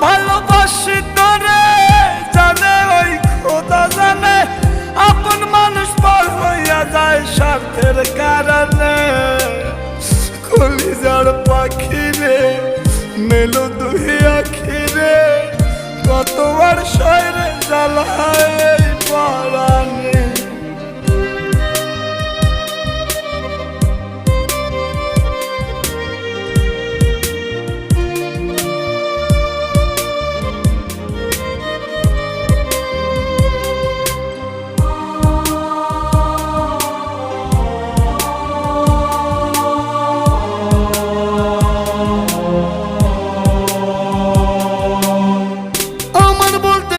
ভালোবাসি তোরে জানে ওই খোদা জানে, আপন মানুষ পর হইয়া যায় স্বার্থের কারণে। কলিজার পাখি রে মেলো দুই আখি রে, কতবার শয়রে জ্বালায় পড়া